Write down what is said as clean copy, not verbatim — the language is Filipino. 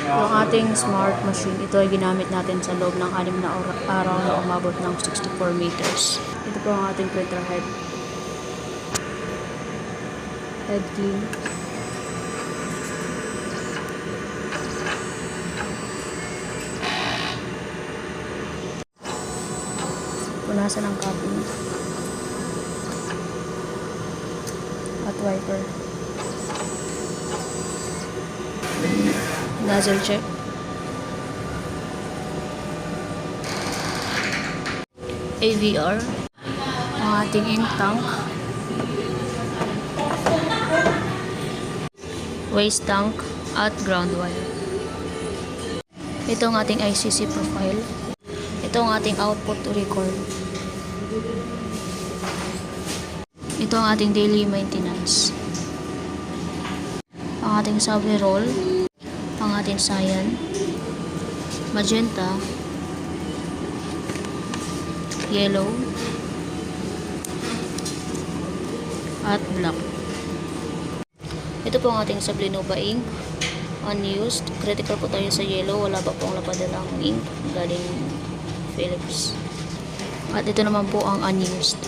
Yung ating smart machine, ito ay ginamit natin sa loob ng 6 na araw na umabot ng 64 meters. Ito po ang ating printer head. Head clean. Punasan ang copy. At wiper. Nozzle check. AVR. Ang ating ink tank. Waste tank at ground wire. Ito ang ating ICC profile. Ito ang ating output to record. Ito ang ating daily maintenance. Ang ating subway roll. Ang ating cyan. Magenta. Yellow. At black. Ito po ang ating Sublinova ink. Unused. Critical po tayo sa yellow. Wala pa pong napadalang ink. Galing Philips. At ito naman po ang unused.